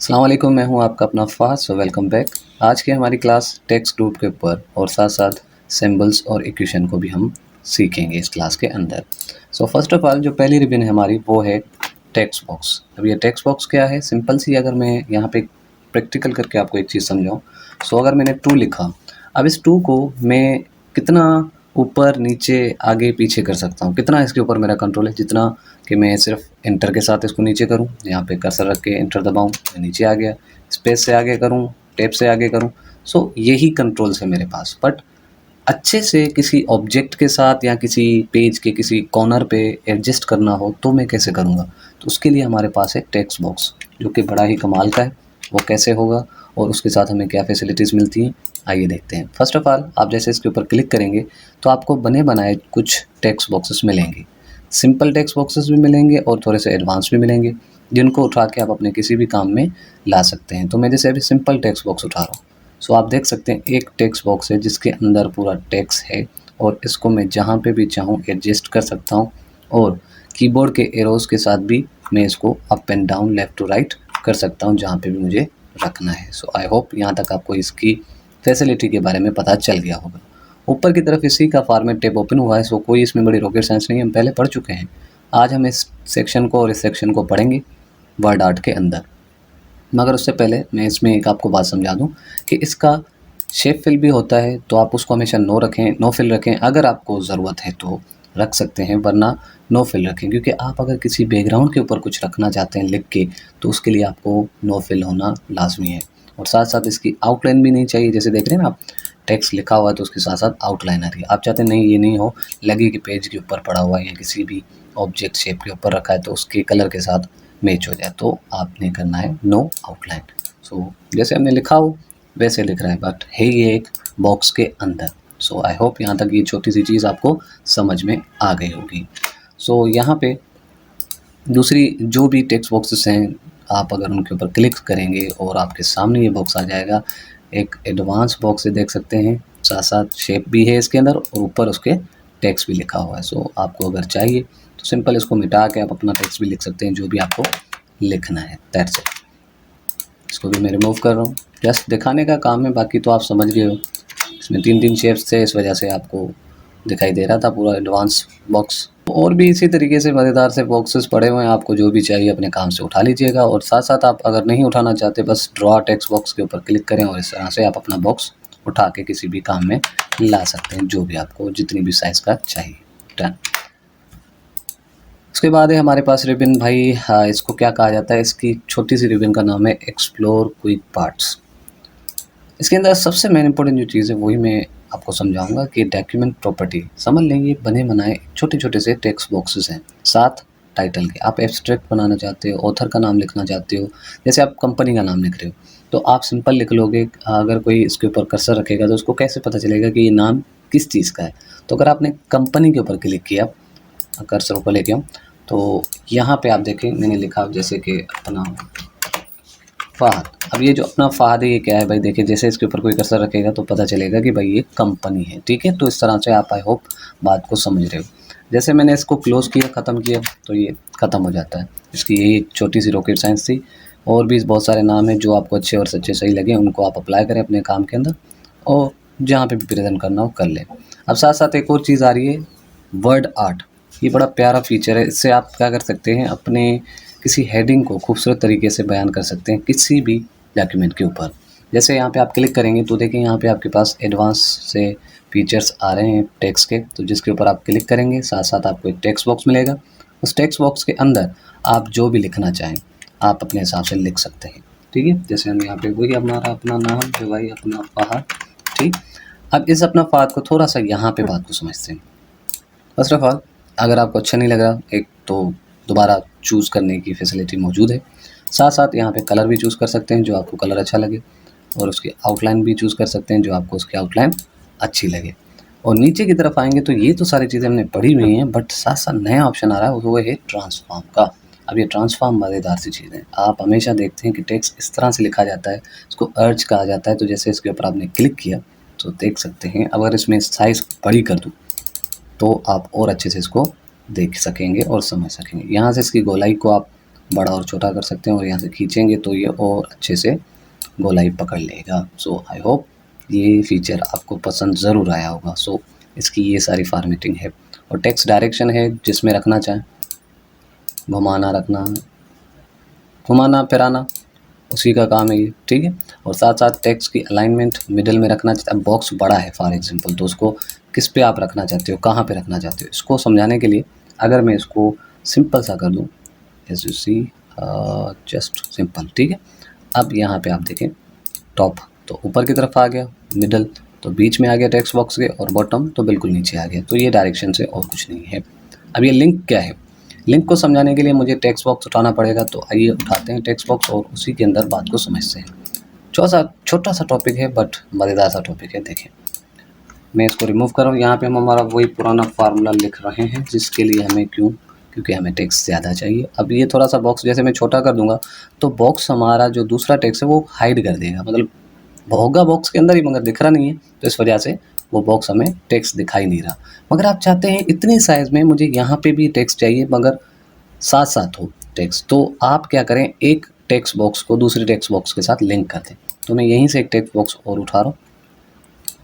अस्सलाम वालेकुम, मैं हूं आपका अपना फ़ाज़। So welcome back. आज की हमारी क्लास टेक्स्ट ग्रुप के ऊपर और साथ साथ सिंबल्स और इक्वेशन को भी हम सीखेंगे इस क्लास के अंदर। सो फर्स्ट ऑफ ऑल जो पहली रिबन है हमारी वो है टेक्स्ट बॉक्स। अब ये टेक्स्ट बॉक्स क्या है, सिंपल सी अगर मैं यहाँ पे प्रैक्टिकल करके आपको एक चीज़ समझाऊँ। सो अगर मैंने 2 लिखा, अब इस 2 को मैं कितना ऊपर नीचे आगे पीछे कर सकता हूँ, कितना इसके ऊपर मेरा कंट्रोल है, जितना कि मैं सिर्फ एंटर के साथ इसको नीचे करूँ, यहाँ पे कर्सर रख के एंटर दबाऊँ, नीचे आ गया, स्पेस से आगे करूँ, टैब से आगे करूँ। सो यही कंट्रोल्स है मेरे पास। बट अच्छे से किसी ऑब्जेक्ट के साथ या किसी पेज के किसी कॉर्नर पे एडजस्ट करना हो तो मैं कैसे करूँगा? तो उसके लिए हमारे पास है टेक्स्ट बॉक्स, जो कि बड़ा ही कमाल का है। वो कैसे होगा और उसके साथ हमें क्या फैसिलिटीज़ मिलती हैं, आइए देखते हैं। फर्स्ट ऑफ ऑल आप जैसे इसके ऊपर क्लिक करेंगे तो आपको बने बनाए कुछ टेक्स्ट बॉक्सेस मिलेंगे। सिंपल टेक्स्ट बॉक्सेस भी मिलेंगे और थोड़े से एडवांस भी मिलेंगे, जिनको उठा के आप अपने किसी भी काम में ला सकते हैं। तो मैं जैसे अभी सिंपल टेक्स्ट बॉक्स उठा रहा हूँ। सो आप देख सकते हैं एक टेक्स्ट बॉक्स है जिसके अंदर पूरा टेक्स्ट है और इसको मैं जहाँ पे भी चाहूँ एडजस्ट कर सकता हूँ और कीबोर्ड के एरोज़ के साथ भी मैं इसको up and down, left to right कर सकता हूँ जहाँ पे भी मुझे रखना है। सो आई होप यहाँ तक आपको इसकी फैसिलिटी के बारे में पता चल गया होगा। ऊपर की तरफ इसी का फॉर्मेट टैब ओपन हुआ है। सो कोई इसमें बड़ी रॉकेट साइंस नहीं है, हम पहले पढ़ चुके हैं। आज हम इस सेक्शन को और इस सेक्शन को पढ़ेंगे वर्ड आर्ट के अंदर। मगर उससे पहले मैं इसमें एक आपको बात समझा दूं कि इसका शेप फिल भी होता है, तो आप उसको हमेशा नो रखें, नो फिल रखें। अगर आपको ज़रूरत है तो रख सकते हैं, वरना नो फिल रखें, क्योंकि आप अगर किसी बैकग्राउंड के ऊपर कुछ रखना चाहते हैं लिख के तो उसके लिए आपको नो फिल होना लाजमी है। और साथ साथ इसकी आउटलाइन भी नहीं चाहिए। जैसे देख रहे हैं ना आप, टेक्स्ट लिखा हुआ है तो उसके साथ साथ आउटलाइन आ रही है। आप चाहते हैं नहीं ये नहीं हो, लगे कि पेज के ऊपर पड़ा हुआ है या किसी भी ऑब्जेक्ट शेप के ऊपर रखा है तो उसके कलर के साथ मैच हो जाए, तो आपने करना है नो आउटलाइन। सो जैसे हमने लिखा हो वैसे लिख रहा है, बट है ये एक बॉक्स के अंदर। सो आई होप यहाँ तक ये छोटी सी चीज़ आपको समझ में आ गई होगी। सो यहाँ पे दूसरी जो भी टेक्स्ट बॉक्सेस हैं, आप अगर उनके ऊपर क्लिक करेंगे और आपके सामने ये बॉक्स आ जाएगा। एक एडवांस बॉक्स है, देख सकते हैं, साथ साथ शेप भी है इसके अंदर और ऊपर उसके टेक्स्ट भी लिखा हुआ है। सो आपको अगर चाहिए तो सिंपल इसको मिटा के आप अपना टेक्स्ट भी लिख सकते हैं जो भी आपको लिखना है। That's it. इसको भी मैं रिमूव कर रहा हूँ, जस्ट दिखाने का काम है, बाकी तो आप समझ गए हो। इसमें 3-3 शेप्स थे, इस वजह से आपको दिखाई दे रहा था पूरा एडवांस बॉक्स। और भी इसी तरीके से मज़ेदार से बॉक्सेस पड़े हुए हैं, आपको जो भी चाहिए अपने काम से उठा लीजिएगा। और साथ साथ आप अगर नहीं उठाना चाहते, बस ड्रॉ टेक्स्ट बॉक्स के ऊपर क्लिक करें और इस तरह से आप अपना बॉक्स उठा के किसी भी काम में ला सकते हैं, जो भी आपको जितनी भी साइज़ का चाहिए। डन। उसके बाद है हमारे पास रिबन भाई। हाँ, इसको क्या कहा जाता है, इसकी छोटी सी रिबन का नाम है एक्सप्लोर क्विक पार्ट्स। इसके अंदर सबसे मेन इंपॉर्टेंट जो चीज़ है वही मैं आपको समझाऊंगा कि डॉक्यूमेंट प्रॉपर्टी समझ लेंगे। बने बनाए छोटे छोटे से टेक्स्ट बॉक्सेस हैं, साथ टाइटल के। आप एब्स्ट्रैक्ट बनाना चाहते हो, ऑथर का नाम लिखना चाहते हो, जैसे आप कंपनी का नाम लिख रहे हो तो आप सिंपल लिख लोगे। अगर कोई इसके ऊपर कर्सर रखेगा तो उसको कैसे पता चलेगा कि ये नाम किस चीज़ का है? तो अगर आपने कंपनी के ऊपर क्लिक किया, कर्सर ऊपर लेके आऊँ, तो यहाँ पे आप देखें मैंने लिखा जैसे कि अपना फ़हद। अब ये जो अपना फ़हद है ये क्या है भाई, देखिए जैसे इसके ऊपर कोई कर्सर रखेगा तो पता चलेगा कि भाई ये कंपनी है। ठीक है, तो इस तरह से आप आई होप बात को समझ रहे हो। जैसे मैंने इसको क्लोज़ किया, ख़त्म किया, तो ये ख़त्म हो जाता है। इसकी यही छोटी सी रॉकेट साइंस थी। और भी बहुत सारे नाम हैं जो आपको अच्छे और सच्चे सही लगे उनको आप अप्लाई करें अपने काम के अंदर और जहाँ पे भी प्रेजेंट करना हो कर लें। अब साथ साथ एक और चीज़ आ रही है, वर्ड आर्ट। ये बड़ा प्यारा फीचर है। इससे आप क्या कर सकते हैं, अपने किसी हेडिंग को खूबसूरत तरीके से बयान कर सकते हैं किसी भी डॉक्यूमेंट के ऊपर। जैसे यहाँ पे आप क्लिक करेंगे तो देखिए यहाँ पे आपके पास एडवांस से फीचर्स आ रहे हैं टेक्स्ट के, तो जिसके ऊपर आप क्लिक करेंगे साथ साथ आपको एक टेक्स्ट बॉक्स मिलेगा। उस टेक्स्ट बॉक्स के अंदर आप जो भी लिखना चाहें आप अपने हिसाब से लिख सकते हैं। ठीक है, जैसे हम यहाँ पे वही हमारा अपना नाम है भाई, अपना फ़हद। ठीक, अब इस अपना फ़हद को थोड़ा सा यहाँ पे बात को समझते हैं। फर्स्ट ऑफ ऑल अगर आपको अच्छा नहीं लग रहा, एक तो दोबारा चूज़ करने की फैसिलिटी मौजूद है। साथ साथ यहाँ पे कलर भी चूज़ कर सकते हैं जो आपको कलर अच्छा लगे, और उसकी आउटलाइन भी चूज़ कर सकते हैं जो आपको उसकी आउटलाइन अच्छी लगे। और नीचे की तरफ आएंगे तो ये तो सारी चीज़ें हमने पढ़ी हुई हैं, बट साथ साथ नया ऑप्शन आ रहा है, वो है ट्रांसफॉर्म का। अब ये ट्रांसफॉर्म मज़ेदार सी चीज़ है। आप हमेशा देखते हैं कि टेक्स्ट इस तरह से लिखा जाता है, इसको अर्ज कहा जाता है। तो जैसे इसके ऊपर आपने क्लिक किया तो देख सकते हैं, अगर इसमें साइज़ बड़ी कर दूँ तो आप और अच्छे से इसको देख सकेंगे और समझ सकेंगे। यहाँ से इसकी गोलाई को आप बड़ा और छोटा कर सकते हैं और यहाँ से खींचेंगे तो ये और अच्छे से गोलाई पकड़ लेगा। सो आई होप ये फीचर आपको पसंद ज़रूर आया होगा। सो इसकी ये सारी फॉर्मेटिंग है और टेक्स्ट डायरेक्शन है, जिसमें रखना चाहें घुमाना, रखना, घुमाना फिराना उसी का काम है ये, ठीक है। और साथ साथ टेक्स्ट की अलाइनमेंट मिडिल में रखना चाहते हैं। बॉक्स बड़ा है फॉर एग्जांपल, तो उसको किस पे आप रखना चाहते हो, कहाँ पे रखना चाहते हो, इसको समझाने के लिए अगर मैं इसको सिंपल सा कर दूँ, as you see, just simple, ठीक है। अब यहाँ पे आप देखें टॉप तो ऊपर की तरफ आ गया, मिडल तो बीच में आ गया टेक्स्ट बॉक्स के, और बॉटम तो बिल्कुल नीचे आ गया। तो ये डायरेक्शन से और कुछ नहीं है। अब ये लिंक क्या है, लिंक को समझाने के लिए मुझे टेक्स्ट बॉक्स उठाना पड़ेगा। तो आइए उठाते हैं टेक्स्ट बॉक्स और उसी के अंदर बात को समझते हैं। छोटा सा टॉपिक है बट मज़ेदार सा टॉपिक है। देखें मैं इसको रिमूव कर रहा हूँ। यहाँ पे हम हमारा वही पुराना फार्मूला लिख रहे हैं, जिसके लिए हमें क्योंकि हमें टेक्स्ट ज़्यादा चाहिए। अब ये थोड़ा सा बॉक्स जैसे मैं छोटा कर दूंगा तो बॉक्स हमारा जो दूसरा टेक्स्ट है वो हाइड कर देगा, मतलब होगा बॉक्स के अंदर ही मगर दिख रहा नहीं है, तो इस वजह से वो बॉक्स हमें टेक्स्ट दिखाई नहीं रहा। मगर आप चाहते हैं इतनी साइज़ में मुझे यहाँ पे भी टेक्स्ट चाहिए मगर साथ साथ हो टेक्स्ट, तो आप क्या करें, एक टेक्स्ट बॉक्स को दूसरे टेक्स्ट बॉक्स के साथ लिंक कर दें। तो मैं यहीं से एक टेक्स्ट बॉक्स और उठा रहा हूँ,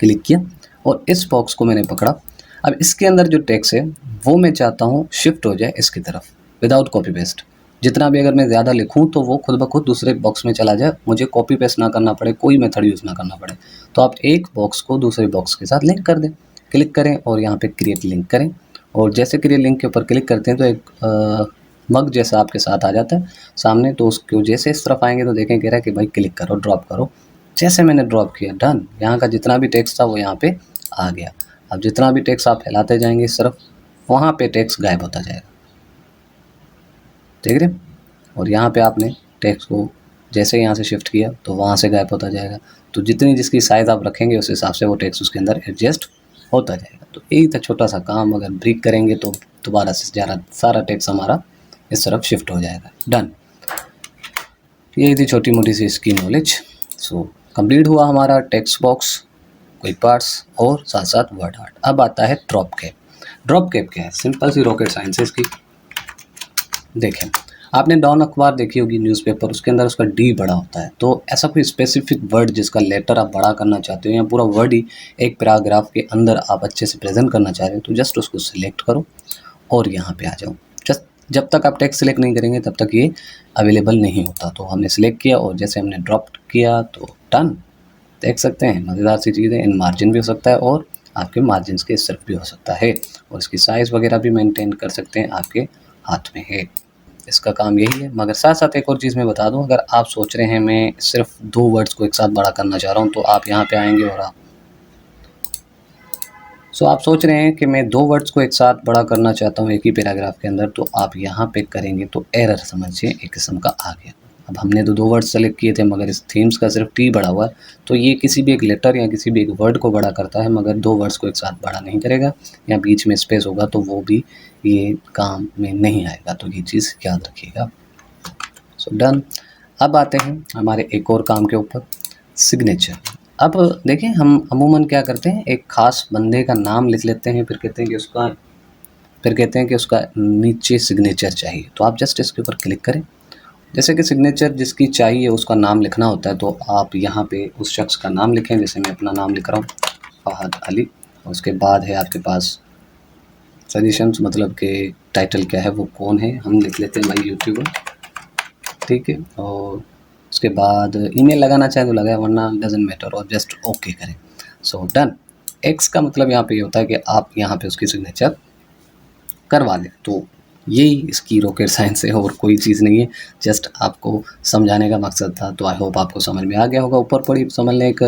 क्लिक किया और इस बॉक्स को मैंने पकड़ा। अब इसके अंदर जो टेक्स्ट है वो मैं चाहता हूँ शिफ्ट हो जाए इसकी तरफ विदाउट कॉपी पेस्ट। जितना भी अगर मैं ज़्यादा लिखूँ तो वो खुद ब खुद दूसरे बॉक्स में चला जाए, मुझे कॉपी पेस्ट ना करना पड़े, कोई मेथड यूज़ ना करना पड़े। तो आप एक बॉक्स को दूसरे बॉक्स के साथ लिंक कर दें, क्लिक करें और यहाँ पे क्रिएट लिंक करें। और जैसे क्रिएट लिंक के ऊपर क्लिक करते हैं तो एक मग जैसा आपके साथ आ जाता है सामने। तो उसको जैसे इस तरफ आएंगे तो देखें कह रहा है कि भाई क्लिक करो, ड्रॉप करो। जैसे मैंने ड्रॉप किया, डन, यहाँ का जितना भी टेक्स्ट था वो यहाँ पे आ गया। अब जितना भी टेक्स्ट आप फैलाते जाएंगे इस तरफ, वहाँ पे टेक्स्ट गायब होता जाएगा, देख रहे। और यहाँ पे आपने टेक्स्ट को जैसे यहाँ से शिफ्ट किया तो वहाँ से गायब होता जाएगा। तो जितनी जिसकी साइज़ आप रखेंगे उस हिसाब से वो टेक्स्ट उसके अंदर एडजस्ट होता जाएगा। तो यही था छोटा सा काम, अगर ब्रेक करेंगे तो दोबारा से सारा टेक्स्ट हमारा इस तरफ शिफ्ट हो जाएगा। डन, यही थी छोटी मोटी सी इसकी नॉलेज। सो कंप्लीट हुआ हमारा टेक्स्ट बॉक्स, कोई पार्ट्स और साथ साथ वर्ड आर्ट। अब आता है ड्रॉप कैप। ड्रॉप कैप क्या है, सिंपल सी रॉकेट साइंस है इसकी। देखें आपने डॉन अखबार देखी होगी, न्यूज़पेपर, उसके अंदर उसका डी बड़ा होता है। तो ऐसा कोई स्पेसिफिक वर्ड जिसका लेटर आप बड़ा करना चाहते हो या पूरा वर्ड ही एक पैराग्राफ के अंदर आप अच्छे से प्रेजेंट करना चाह रहे हो, तो जस्ट उसको सिलेक्ट करो और यहाँ पे आ जाओ। जस्ट जब तक आप टेक्स्ट सिलेक्ट नहीं करेंगे तब तक ये अवेलेबल नहीं होता। तो हमने सिलेक्ट किया और जैसे हमने ड्रॉप किया तो डन। देख सकते हैं मज़ेदार सी चीज़ है। इन मार्जिन भी हो सकता है और आपके मार्जिन के सिर्फ भी हो सकता है, और इसकी साइज़ वगैरह भी मेंटेन कर सकते हैं, आपके हाथ में है। इसका काम यही है। मगर साथ साथ एक और चीज़ मैं बता दूं, अगर आप सोच रहे हैं मैं सिर्फ 2 वर्ड्स को एक साथ बड़ा करना चाह रहा हूं, तो आप यहाँ पे आएंगे और आप सोच रहे हैं कि मैं 2 वर्ड्स को एक साथ बड़ा करना चाहता हूँ एक ही पैराग्राफ के अंदर, तो आप यहाँ पे करेंगे तो एरर समझिए एक किस्म का आ गया। अब हमने तो 2 वर्ड सेलेक्ट किए थे मगर इस थीम्स का सिर्फ टी बड़ा हुआ है, तो ये किसी भी एक लेटर या किसी भी एक वर्ड को बड़ा करता है मगर 2 वर्ड्स को एक साथ बड़ा नहीं करेगा, या बीच में स्पेस होगा तो वो भी ये काम में नहीं आएगा। तो ये चीज़ याद रखिएगा। So done. अब आते हैं हमारे एक और काम के ऊपर, सिग्नेचर। अब देखिए हम अमूमन क्या करते हैं, एक ख़ास बंदे का नाम लिख लेते हैं, फिर कहते हैं कि उसका नीचे सिग्नेचर चाहिए। तो आप जस्ट इसके ऊपर क्लिक करें। जैसे कि सिग्नेचर जिसकी चाहिए उसका नाम लिखना होता है, तो आप यहाँ पे उस शख्स का नाम लिखें। जैसे मैं अपना नाम लिख रहा हूँ, फहद अली, और उसके बाद है आपके पास सजेशंस, मतलब कि टाइटल क्या है, वो कौन है, हम लिख लेते हैं भाई यूट्यूबर, ठीक है। और उसके बाद ईमेल लगाना चाहे तो लगाए, वरना डजंट मैटर, और जस्ट ओके करें। So done. एक्स का मतलब यहाँ पे ये होता है कि आप यहाँ पे उसकी सिग्नेचर करवा लें। तो यही इसकी रॉकेट साइंस है और कोई चीज़ नहीं है, जस्ट आपको समझाने का मकसद था। तो आई होप आपको समझ में आ गया होगा। ऊपर पड़ी समझ लें एक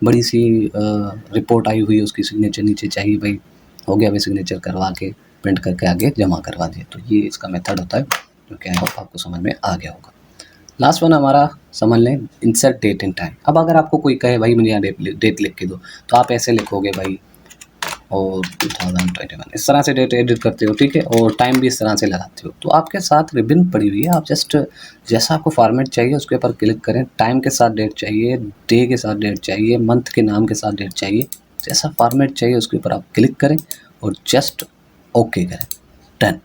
बड़ी सी रिपोर्ट आई हुई है, उसकी सिग्नेचर नीचे चाहिए, भाई हो गया, भाई सिग्नेचर करवा के प्रिंट करके आगे जमा करवा दिए। तो ये इसका मेथड होता है, जो कि आई होप आपको समझ में आ गया होगा। लास्ट वन हमारा समझ लें, इंसर्ट डेट एंड टाइम। अब अगर आपको कोई कहे भाई मुझे यहाँ डेट लिख के दो, तो आप ऐसे लिखोगे भाई और 2021, इस तरह से डेट एडिट करते हो, ठीक है, और टाइम भी इस तरह से लगाते हो। तो आपके साथ रिबन पड़ी हुई है, आप जस्ट जैसा आपको फॉर्मेट चाहिए उसके ऊपर क्लिक करें। टाइम के साथ डेट चाहिए, डे के साथ डेट चाहिए, मंथ के नाम के साथ डेट चाहिए, जैसा फॉर्मेट चाहिए उसके ऊपर आप क्लिक करें और जस्ट ओके करें। डन।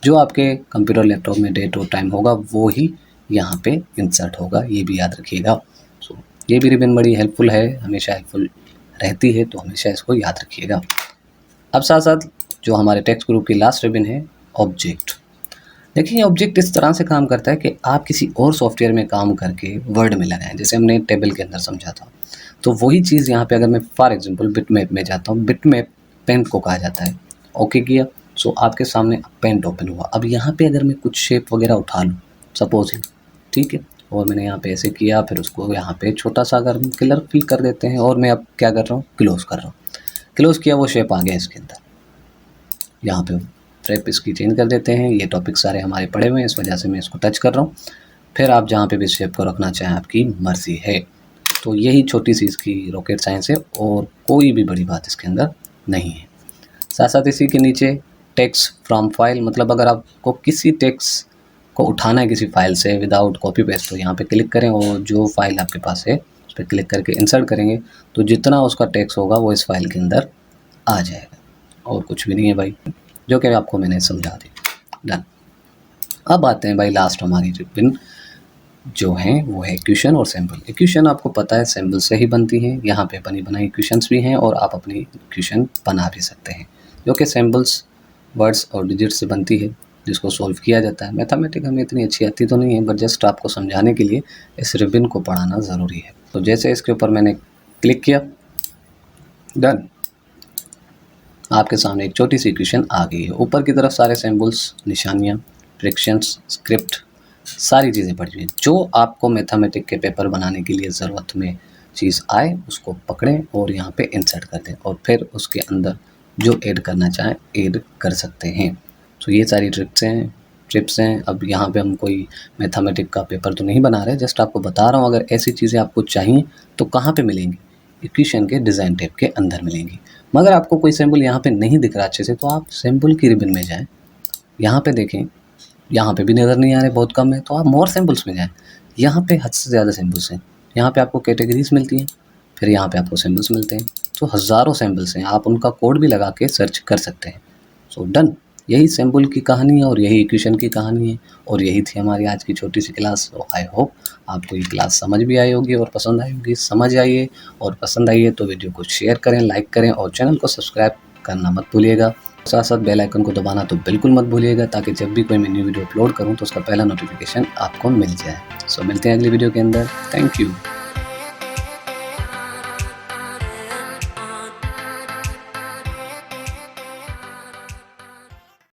जो आपके कंप्यूटर लैपटॉप में डेट और टाइम होगा वो ही यहाँ पे इंसर्ट होगा, ये भी याद रखिएगा। सो ये भी रिबन बड़ी हेल्पफुल है, हमेशा हेल्पफुल रहती है, तो हमेशा इसको याद रखिएगा। अब साथ साथ जो हमारे टेक्स्ट ग्रुप की लास्ट रिबन है ऑब्जेक्ट। देखिए ऑब्जेक्ट इस तरह से काम करता है कि आप किसी और सॉफ्टवेयर में काम करके वर्ड में लगाएं, जैसे हमने टेबल के अंदर समझा था, तो वही चीज़ यहाँ पे अगर मैं फॉर एग्जांपल बिटमैप में जाता हूँ, बिटमैप पेंट को कहा जाता है, ओके किया, सो आपके सामने पेंट ओपन हुआ। अब यहाँ पे अगर मैं कुछ शेप वगैरह उठा लूँ सपोज ही, ठीक है, और मैंने यहाँ पे ऐसे किया, फिर उसको यहाँ पे छोटा सा अगर हम कलर फिल कर देते हैं, और मैं अब क्या कर रहा हूँ, क्लोज कर रहा हूँ, क्लोज किया, वो शेप आ गया इसके अंदर। यहाँ पे फ्रेप इसकी चेंज कर देते हैं, ये टॉपिक सारे हमारे पड़े हुए हैं, इस वजह से मैं इसको टच कर रहा हूँ। फिर आप जहाँ पे भी शेप को रखना चाहें आपकी मर्जी है। तो यही छोटी सी इसकी रॉकेट साइंस है, और कोई भी बड़ी बात इसके अंदर नहीं है। साथ साथ इसी के नीचे टेक्स्ट फ्रॉम फाइल, मतलब अगर आपको किसी टेक्स्ट को उठाना है किसी फाइल से विदाउट कॉपी पेस्ट, तो यहाँ पे क्लिक करें और जो फाइल आपके पास है उस पर क्लिक करके इंसर्ट करेंगे, तो जितना उसका टेक्स्ट होगा वो इस फाइल के अंदर आ जाएगा, और कुछ भी नहीं है भाई, जो कि आपको मैंने समझा दी। डन। अब आते हैं भाई लास्ट हमारी रिबन जो है वो है इक्वेशन और सिंबल। इक्वेशन आपको पता है सिंबल से ही बनती है, यहाँ पे बनी बनाई इक्वेशंस भी हैं, और आप अपनी इक्वेशन बना भी सकते हैं, जो कि सिंबल्स वर्ड्स और डिजिट्स से बनती है, जिसको सॉल्व किया जाता है। मैथमेटिक्स हमें इतनी अच्छी आती तो नहीं है, बट जस्ट आपको समझाने के लिए इस रिबन को पढ़ाना ज़रूरी है। तो जैसे इसके ऊपर मैंने क्लिक किया, डन, आपके सामने एक छोटी सी इक्वेशन आ गई है। ऊपर की तरफ सारे सिंबल्स, निशानियाँ, फ्रैक्शंस, स्क्रिप्ट, सारी चीज़ें पड़ी हुई हैं। जो आपको मैथमेटिक के पेपर बनाने के लिए ज़रूरत में चीज़ आए उसको पकड़ें और यहाँ पे इंसर्ट कर दें, और फिर उसके अंदर जो ऐड करना चाहें ऐड कर सकते हैं। तो ये सारी ट्रिप्स हैं। अब यहाँ पे हम कोई मैथमेटिक का पेपर तो नहीं बना रहे, जस्ट आपको बता रहा हूँ, अगर ऐसी चीज़ें आपको चाहिए तो कहाँ पे मिलेंगी, इक्वेशन के डिज़ाइन टैब के अंदर मिलेंगी। मगर आपको कोई सिंबल यहाँ पे नहीं दिख रहा अच्छे से, तो आप सिंबल की रिबन में जाएं, यहाँ पे देखें, यहाँ पे भी नज़र नहीं आ रहे, बहुत कम है, तो आप मोर सिंबल्स में जाएं, यहाँ पे हद से ज़्यादा सिंबल्स हैं। यहाँ पे आपको कैटेगरीज मिलती हैं, फिर यहाँ पे आपको सिंबल्स मिलते हैं, तो हज़ारों सिंबल्स हैं, आप उनका कोड भी लगा के सर्च कर सकते हैं। सो डन, यही सिंबल की कहानी है और यही इक्वेशन की कहानी है, और यही थी हमारी आज की छोटी सी क्लास। आई होप आपको ये क्लास समझ भी आई होगी और पसंद आई होगी। समझ आइए और पसंद आइए तो वीडियो को शेयर करें, लाइक करें, और चैनल को सब्सक्राइब करना मत भूलिएगा। साथ साथ बेल आइकन को दबाना तो बिल्कुल मत भूलिएगा, ताकि जब भी कोई मैं न्यू वीडियो अपलोड करूं तो उसका पहला नोटिफिकेशन आपको मिल जाए। सो मिलते हैं अगली वीडियो के अंदर। Thank you.